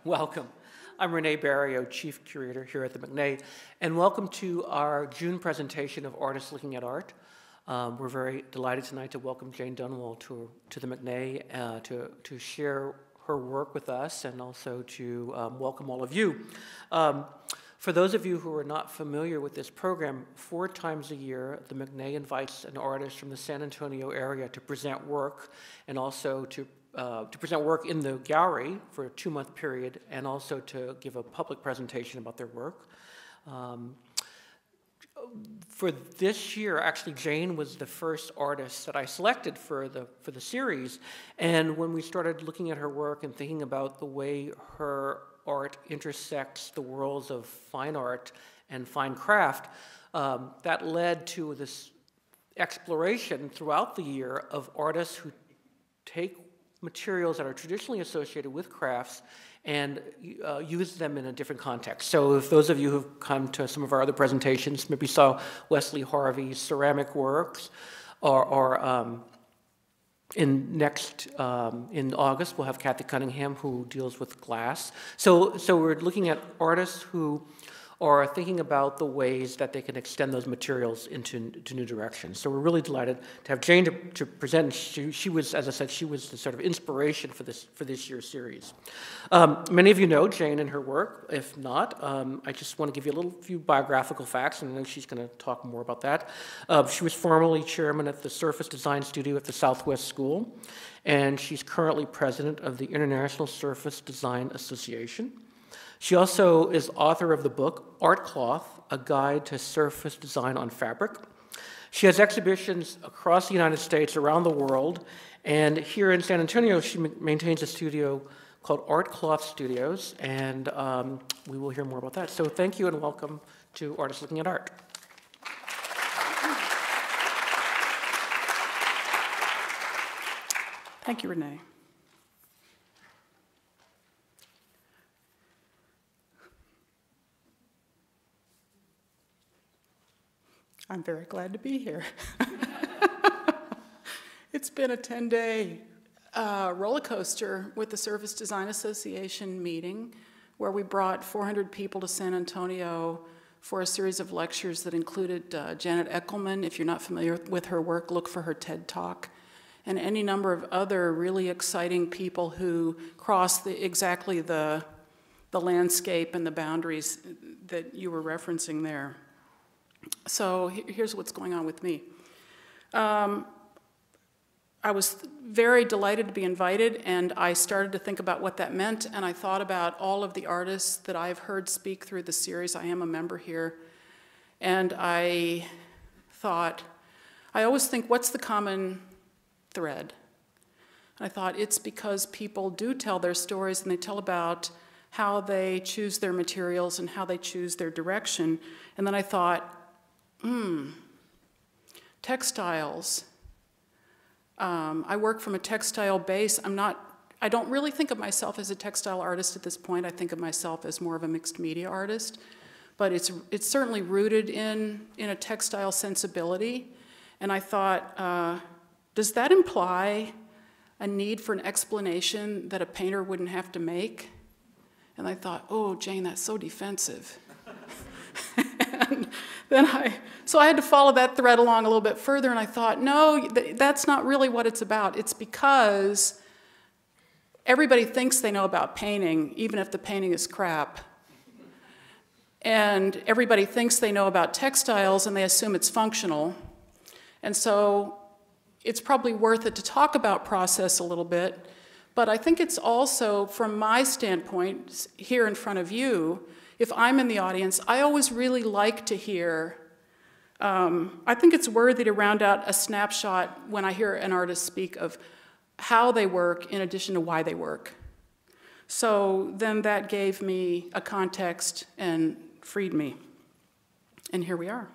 Welcome. I'm Renee Barrio, Chief Curator here at the McNay, and welcome to our June presentation of Artists Looking at Art. We're very delighted tonight to welcome Jane Dunnewold to the McNay to share her work with us and also to welcome all of you. For those of you who are not familiar with this program, 4 times a year, the McNay invites an artist from the San Antonio area to present work and also to present work in the gallery for a 2-month period and also to give a public presentation about their work. For this year, actually, Jane was the first artist that I selected for the series, and when we started looking at her work and thinking about the way her art intersects the worlds of fine art and fine craft, that led to this exploration throughout the year of artists who take materials that are traditionally associated with crafts and use them in a different context. So if those of you who've come to some of our other presentations maybe saw Wesley Harvey's ceramic works, or in August we'll have Kathy Cunningham, who deals with glass. So we're looking at artists who are thinking about the ways that they can extend those materials into new directions. So we're really delighted to have Jane to present. She was, as I said, she was the sort of inspiration for this year's series. Many of you know Jane and her work. If not, I just want to give you a few biographical facts, and I know she's going to talk more about that. She was formerly chairman at the Surface Design Studio at the Southwest School, and she's currently president of the International Surface Design Association. She also is author of the book, Art Cloth, A Guide to Surface Design on Fabric. She has exhibitions across the United States, around the world, and here in San Antonio, she maintains a studio called Art Cloth Studios, and we will hear more about that. So thank you and welcome to Artists Looking at Art. Thank you, Renee. I'm very glad to be here. It's been a 10-day roller coaster with the Surface Design Association meeting, where we brought 400 people to San Antonio for a series of lectures that included Janet Eckelman. If you're not familiar with her work, look for her TED Talk, and any number of other really exciting people who cross exactly the landscape and the boundaries that you were referencing there. So here's what's going on with me. I was very delighted to be invited, and I started to think about what that meant, and I thought about all of the artists that I've heard speak through the series. I am a member here, and I thought, I always think, what's the common thread? And I thought, it's because people do tell their stories, and they tell about how they choose their materials and how they choose their direction. And then I thought, textiles. I work from a textile base. I don't really think of myself as a textile artist at this point. I think of myself as more of a mixed media artist, but it's certainly rooted in a textile sensibility. And I thought, does that imply a need for an explanation that a painter wouldn't have to make? And I thought, oh, Jane, that's so defensive. And then so I had to follow that thread along a little bit further, and I thought, no, that's not really what it's about. It's because everybody thinks they know about painting, even if the painting is crap. And everybody thinks they know about textiles, and they assume it's functional. And so it's probably worth it to talk about process a little bit, but I think it's also, from my standpoint, here in front of you, if I'm in the audience, I always really like to hear, I think it's worthy to round out a snapshot when I hear an artist speak of how they work in addition to why they work. So then that gave me a context and freed me. And here we are.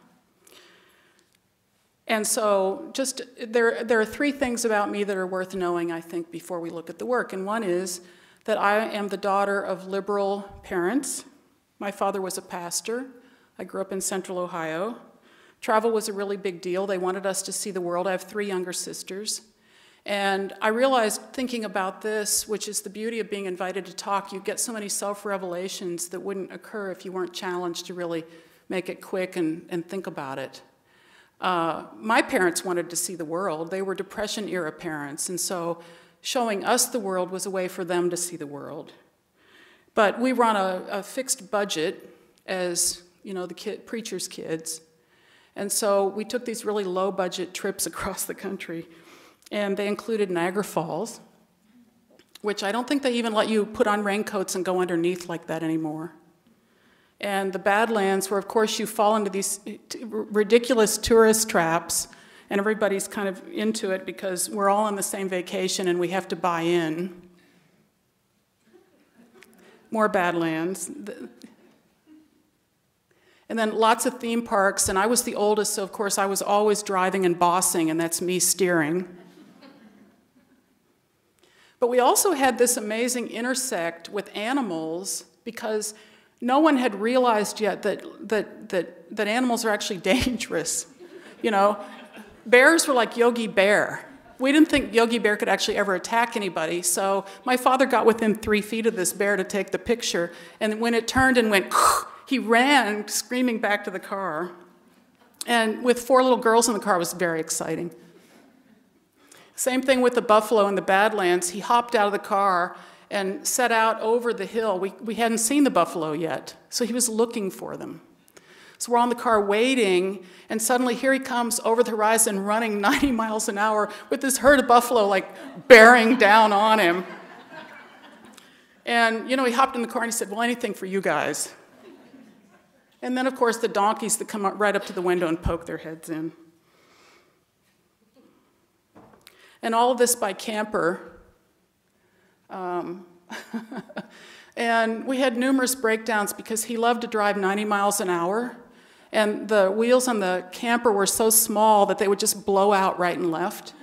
And so just there are 3 things about me that are worth knowing, I think, before we look at the work. And one is that I am the daughter of liberal parents. My father was a pastor. I grew up in Central Ohio. Travel was a really big deal. They wanted us to see the world. I have 3 younger sisters. And I realized, thinking about this, which is the beauty of being invited to talk, you get so many self-revelations that wouldn't occur if you weren't challenged to really make it quick and think about it. My parents wanted to see the world. They were Depression-era parents, and so showing us the world was a way for them to see the world. But we were on a fixed budget as, you know, the preacher's kids. And so we took these really low-budget trips across the country. And they included Niagara Falls, which I don't think they even let you put on raincoats and go underneath like that anymore. And the Badlands, where, of course, you fall into these ridiculous tourist traps, and everybody's kind of into it because we're all on the same vacation and we have to buy in. More Badlands. And then lots of theme parks, and I was the oldest, so of course I was always driving and bossing, and that's me steering. But we also had this amazing intersect with animals because no one had realized yet that animals are actually dangerous. You know, bears were like Yogi Bear. We didn't think Yogi Bear could actually ever attack anybody, so my father got within 3 feet of this bear to take the picture, and when it turned and went, he ran screaming back to the car. And with 4 little girls in the car, it was very exciting. Same thing with the buffalo in the Badlands. He hopped out of the car and set out over the hill. We hadn't seen the buffalo yet, so he was looking for them. So we're on the car waiting, and suddenly here he comes over the horizon running 90 miles an hour with this herd of buffalo like bearing down on him. And, you know, he hopped in the car and he said, well, anything for you guys. And then, of course, the donkeys that come up right up to the window and poke their heads in. And all of this by camper. And we had numerous breakdowns because he loved to drive 90 miles an hour. And the wheels on the camper were so small that they would just blow out right and left.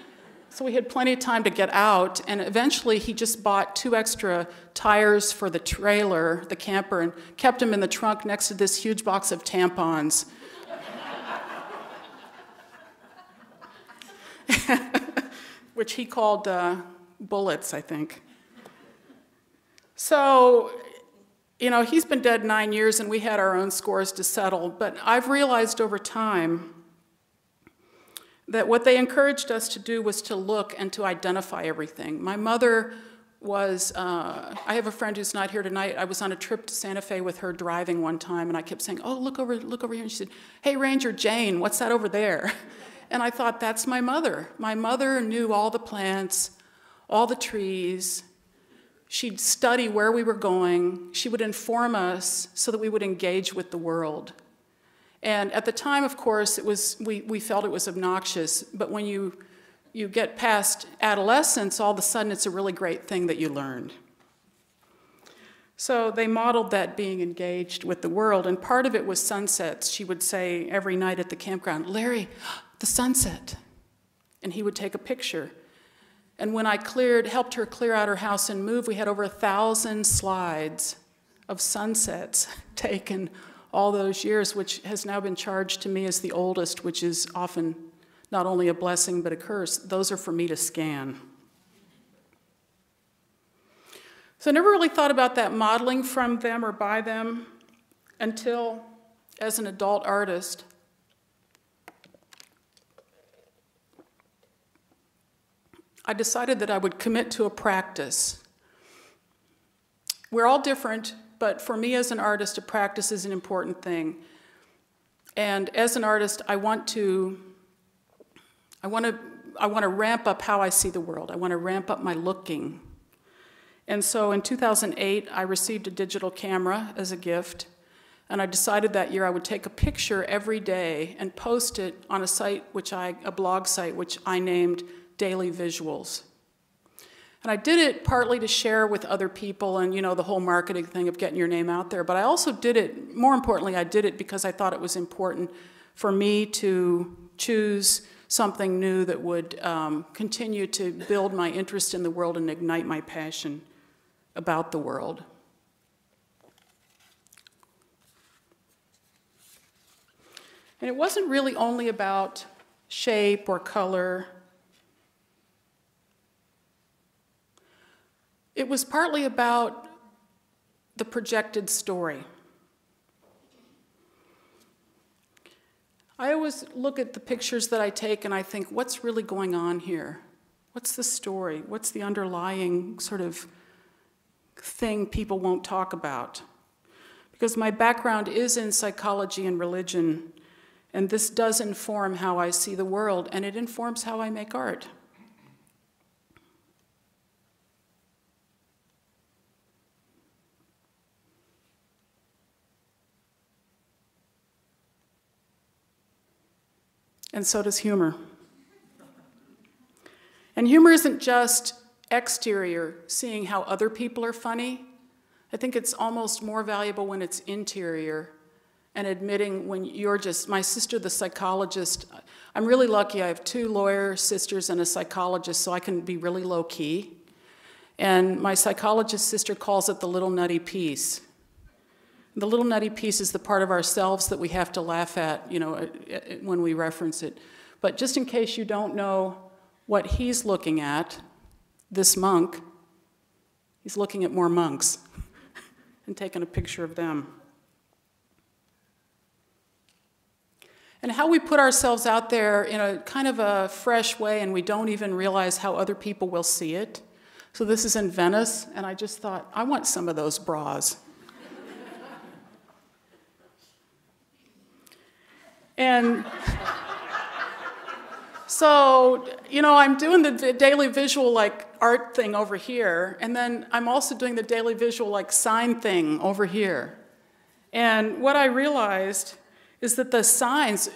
So we had plenty of time to get out. And eventually he just bought 2 extra tires for the trailer, the camper, and kept them in the trunk next to this huge box of tampons. Which he called bullets, I think. So, you know, he's been dead 9 years and we had our own scores to settle, but I've realized over time that what they encouraged us to do was to look and to identify everything. My mother was, I have a friend who's not here tonight. I was on a trip to Santa Fe with her driving one time, and I kept saying, oh, look over here. And she said, hey, Ranger Jane, what's that over there? And I thought, that's my mother. My mother knew all the plants, all the trees. She'd study where we were going. She would inform us so that we would engage with the world. And at the time, of course, we felt it was obnoxious, but when you get past adolescence, all of a sudden it's a really great thing that you learned. So they modeled that being engaged with the world, and part of it was sunsets. She would say every night at the campground, Larry, the sunset. And he would take a picture. And when I helped her clear out her house and move, we had over 1,000 slides of sunsets taken all those years, which has now been charged to me as the oldest, which is often not only a blessing but a curse. Those are for me to scan. So I never really thought about that modeling from them or by them until, as an adult artist, I decided that I would commit to a practice. We're all different, but for me as an artist, a practice is an important thing. And as an artist, I want to ramp up how I see the world. I want to ramp up my looking. And so in 2008, I received a digital camera as a gift, and I decided that year I would take a picture every day and post it on a site, a blog site, which I named Daily Visuals. And I did it partly to share with other people and, you know, the whole marketing thing of getting your name out there, but I also did it, more importantly, I did it because I thought it was important for me to choose something new that would continue to build my interest in the world and ignite my passion about the world. And it wasn't really only about shape or color. it was partly about the projected story. I always look at the pictures that I take and I think, what's really going on here? What's the story? What's the underlying sort of thing people won't talk about? Because my background is in psychology and religion, and this does inform how I see the world, and it informs how I make art. And so does humor. And humor isn't just exterior, seeing how other people are funny. I think it's almost more valuable when it's interior and admitting when you're just, my sister, the psychologist, I'm really lucky. I have 2 lawyer sisters and a psychologist, so I can be really low key. And my psychologist sister calls it the little nutty piece. The little nutty piece is the part of ourselves that we have to laugh at, you know, when we reference it. But just in case you don't know what he's looking at, this monk, he's looking at more monks and taking a picture of them. And how we put ourselves out there in a kind of a fresh way and we don't even realize how other people will see it. So this is in Venice, and I just thought, I want some of those bras. And so, you know, I'm doing the daily visual like art thing over here, and then I'm also doing the daily visual like sign thing over here. And what I realized is that the signs,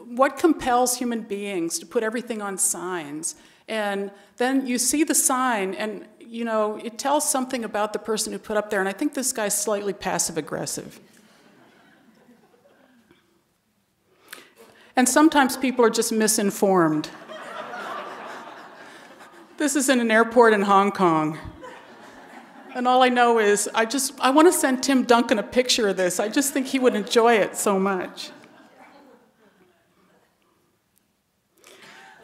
what compels human beings to put everything on signs? And then you see the sign, and, you know, it tells something about the person who put up there, and I think this guy's slightly passive-aggressive. And sometimes people are just misinformed. This is in an airport in Hong Kong. And all I know is, I want to send Tim Duncan a picture of this. I just think he would enjoy it so much.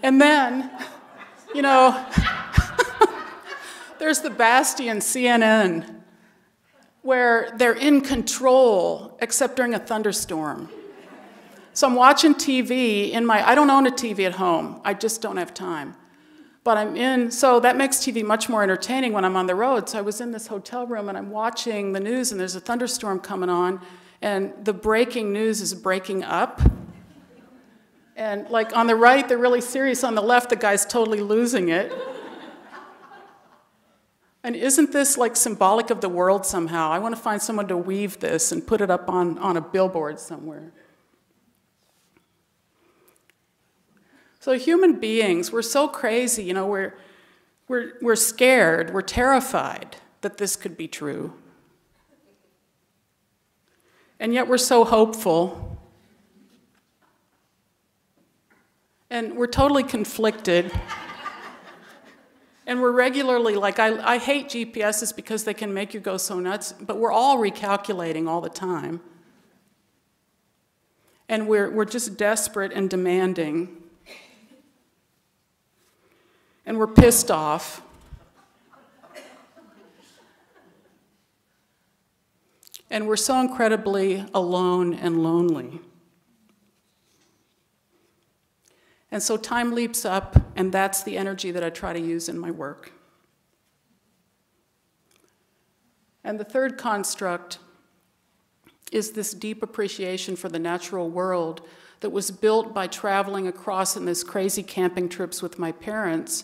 And then, you know, there's the Bastion, CNN, where they're in control, except during a thunderstorm. So I'm watching TV I don't own a TV at home. I just don't have time. But so that makes TV much more entertaining when I'm on the road. So I was in this hotel room and I'm watching the news and there's a thunderstorm coming on and the breaking news is breaking up. And like on the right, they're really serious. On the left, the guy's totally losing it. And isn't this like symbolic of the world somehow? I want to find someone to weave this and put it up on a billboard somewhere. So human beings, we're so crazy, you know, we're scared, we're terrified that this could be true. And yet we're so hopeful. And we're totally conflicted. And we're regularly, like, I hate GPSs because they can make you go so nuts, but we're all recalculating all the time. And we're just desperate and demanding. And we're pissed off. And we're so incredibly alone and lonely. And so time leaps up, and that's the energy that I try to use in my work. And the third construct is this deep appreciation for the natural world that was built by traveling across in this crazy camping trips with my parents,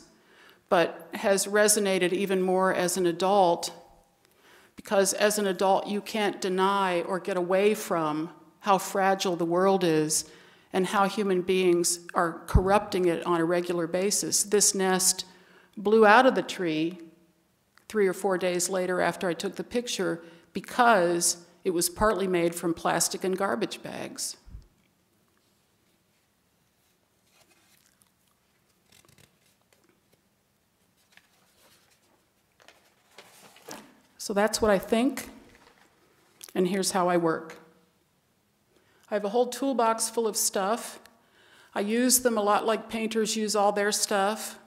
but has resonated even more as an adult, because as an adult you can't deny or get away from how fragile the world is and how human beings are corrupting it on a regular basis. This nest blew out of the tree 3 or 4 days later after I took the picture because it was partly made from plastic and garbage bags. So that's what I think, and here's how I work. I have a whole toolbox full of stuff. I use them a lot like painters use all their stuff.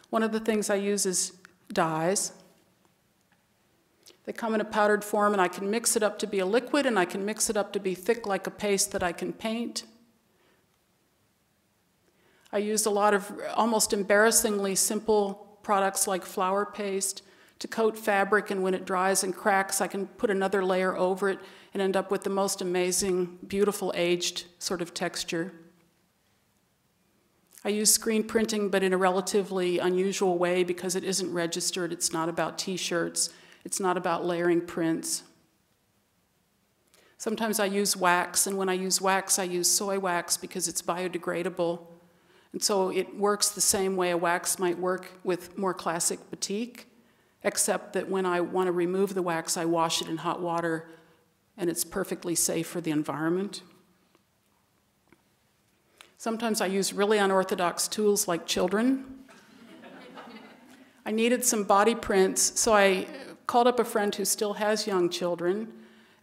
One of the things I use is dyes. They come in a powdered form, and I can mix it up to be a liquid, and I can mix it up to be thick like a paste that I can paint. I use a lot of almost embarrassingly simple products like flour paste to coat fabric, and when it dries and cracks, I can put another layer over it and end up with the most amazing, beautiful, aged sort of texture. I use screen printing, but in a relatively unusual way because it isn't registered. It's not about t-shirts. It's not about layering prints. Sometimes I use wax, and when I use wax, I use soy wax because it's biodegradable. And so it works the same way a wax might work with more classic batik, except that when I want to remove the wax, I wash it in hot water, and it's perfectly safe for the environment. Sometimes I use really unorthodox tools like children. I needed some body prints, so I called up a friend who still has young children,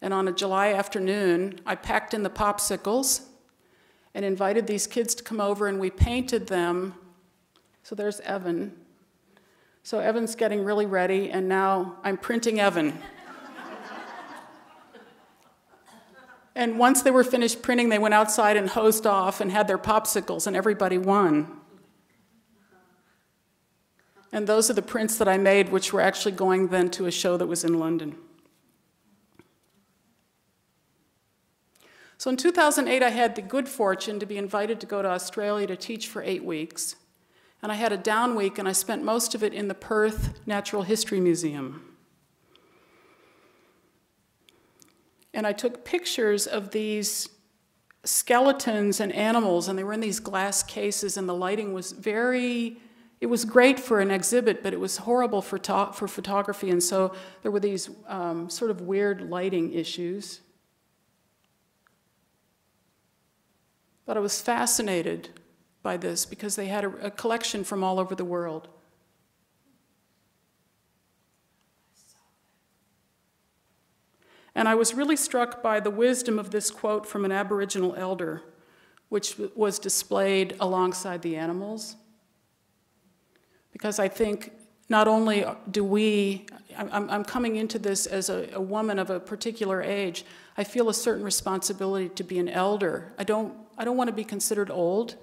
and on a July afternoon, I packed in the popsicles and invited these kids to come over, and we painted them. So there's Evan. So Evan's getting really ready, and now I'm printing Evan. And once they were finished printing, they went outside and hosed off and had their popsicles, and everybody won. And those are the prints that I made, which were actually going then to a show that was in London. So in 2008, I had the good fortune to be invited to go to Australia to teach for 8 weeks. And I had a down week, and I spent most of it in the Perth Natural History Museum. And I took pictures of these skeletons and animals, and they were in these glass cases, and the lighting was it was great for an exhibit, but it was horrible for photography, and so there were these sort of weird lighting issues. But I was fascinated by this because they had a collection from all over the world. And I was really struck by the wisdom of this quote from an Aboriginal elder, which was displayed alongside the animals. Because I think not only do I'm coming into this as a woman of a particular age, I feel a certain responsibility to be an elder. I don't want to be considered old,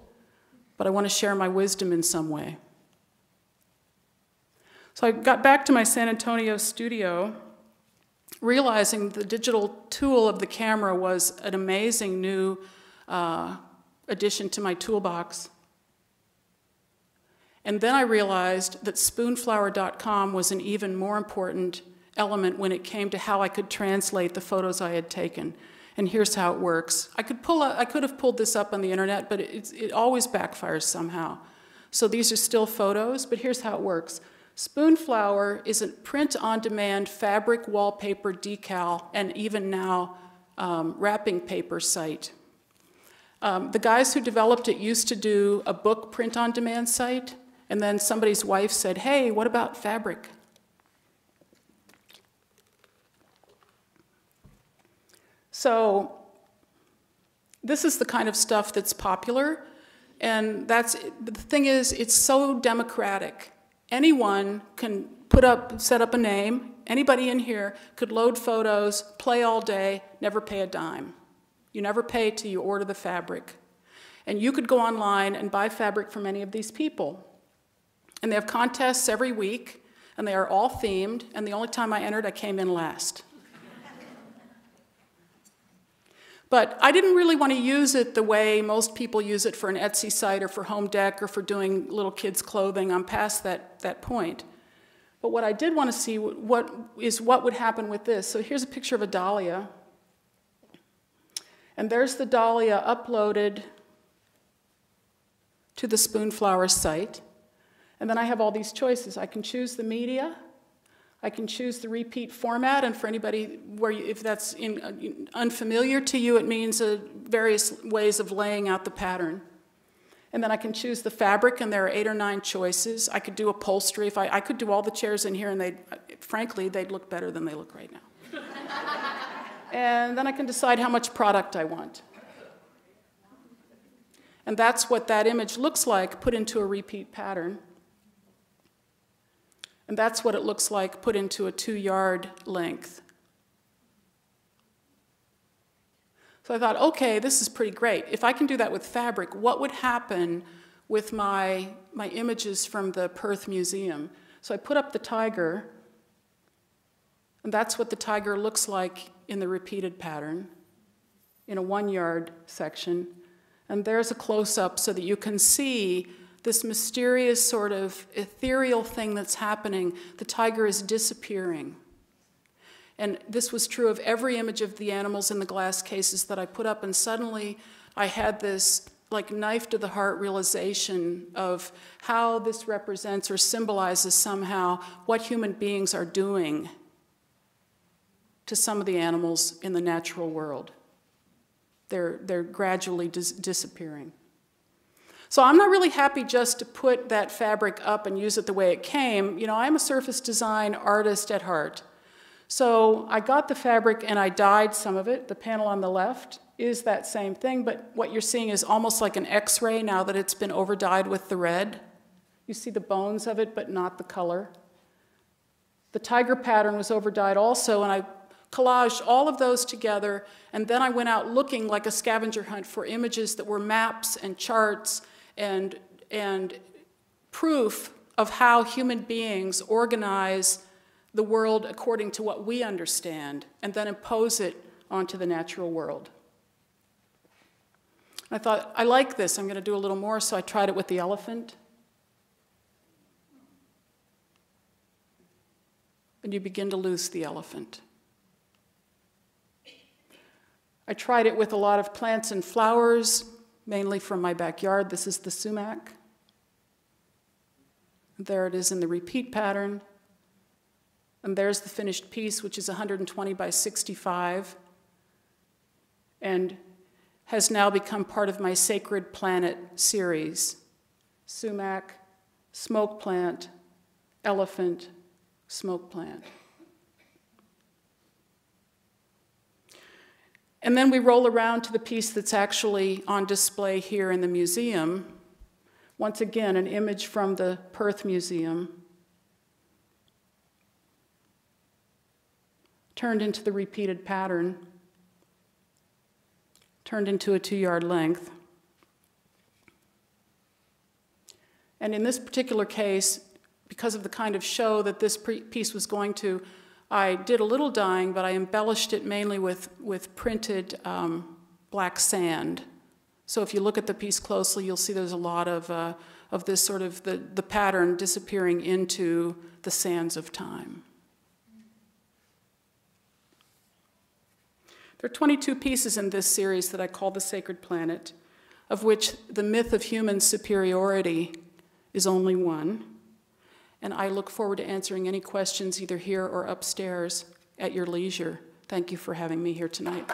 but I want to share my wisdom in some way. So I got back to my San Antonio studio, realizing the digital tool of the camera was an amazing new addition to my toolbox. And then I realized that spoonflower.com was an even more important element when it came to how I could translate the photos I had taken. And here's how it works. I could have pulled this up on the internet, but it always backfires somehow. So these are still photos, but here's how it works. Spoonflower is a print-on-demand fabric wallpaper decal, and even now wrapping paper site. The guys who developed it used to do a book print-on-demand site, and then somebody's wife said, "Hey, what about fabric?" So this is the kind of stuff that's popular, and the thing is, it's so democratic. Anyone can set up a name. Anybody in here could load photos, play all day, never pay a dime. You never pay till you order the fabric. And you could go online and buy fabric from any of these people. And they have contests every week, and they are all themed, and the only time I entered, I came in last. But I didn't really want to use it the way most people use it for an Etsy site or for home dec or for doing little kids' clothing. I'm past that point. But what I did want to see what would happen with this. So here's a picture of a dahlia. And there's the dahlia uploaded to the Spoonflower site. And then I have all these choices. I can choose the media. I can choose the repeat format, and for anybody if that's unfamiliar to you, it means various ways of laying out the pattern. And then I can choose the fabric, and there are 8 or 9 choices. I could do upholstery. If I could do all the chairs in here, and frankly, they'd look better than they look right now. And then I can decide how much product I want. And that's what that image looks like put into a repeat pattern. And that's what it looks like put into a 2-yard length. So I thought, okay, this is pretty great. If I can do that with fabric, what would happen with my images from the Perth Museum? So I put up the tiger, and that's what the tiger looks like in the repeated pattern, in a 1-yard section. And there's a close-up so that you can see this mysterious sort of ethereal thing that's happening. The tiger is disappearing. And this was true of every image of the animals in the glass cases that I put up, and suddenly I had this like knife to the heart realization of how this represents or symbolizes somehow what human beings are doing to some of the animals in the natural world. They're gradually disappearing. So I'm not really happy just to put that fabric up and use it the way it came. You know, I'm a surface design artist at heart. So I got the fabric and I dyed some of it. The panel on the left is that same thing, but what you're seeing is almost like an X-ray now that it's been over-dyed with the red. You see the bones of it, but not the color. The tiger pattern was over-dyed also, and I collaged all of those together, and then I went out looking like a scavenger hunt for images that were maps and charts and proof of how human beings organize the world according to what we understand, and then impose it onto the natural world. I thought, I like this, I'm going to do a little more, so I tried it with the elephant. And you begin to lose the elephant. I tried it with a lot of plants and flowers, mainly from my backyard. This is the sumac. There it is in the repeat pattern. And there's the finished piece, which is 120 by 65, and has now become part of my Sacred Planet series. Sumac, smoke plant, elephant, smoke plant. And then we roll around to the piece that's actually on display here in the museum. Once again, an image from the Perth Museum, turned into the repeated pattern, turned into a 2-yard length. And in this particular case, because of the kind of show that this piece was going to, I did a little dyeing, but I embellished it mainly with printed black sand. So if you look at the piece closely, you'll see there's a lot of this sort of the pattern disappearing into the sands of time. There are 22 pieces in this series that I call the Sacred Planet, of which the myth of human superiority is only one. And I look forward to answering any questions either here or upstairs at your leisure. Thank you for having me here tonight.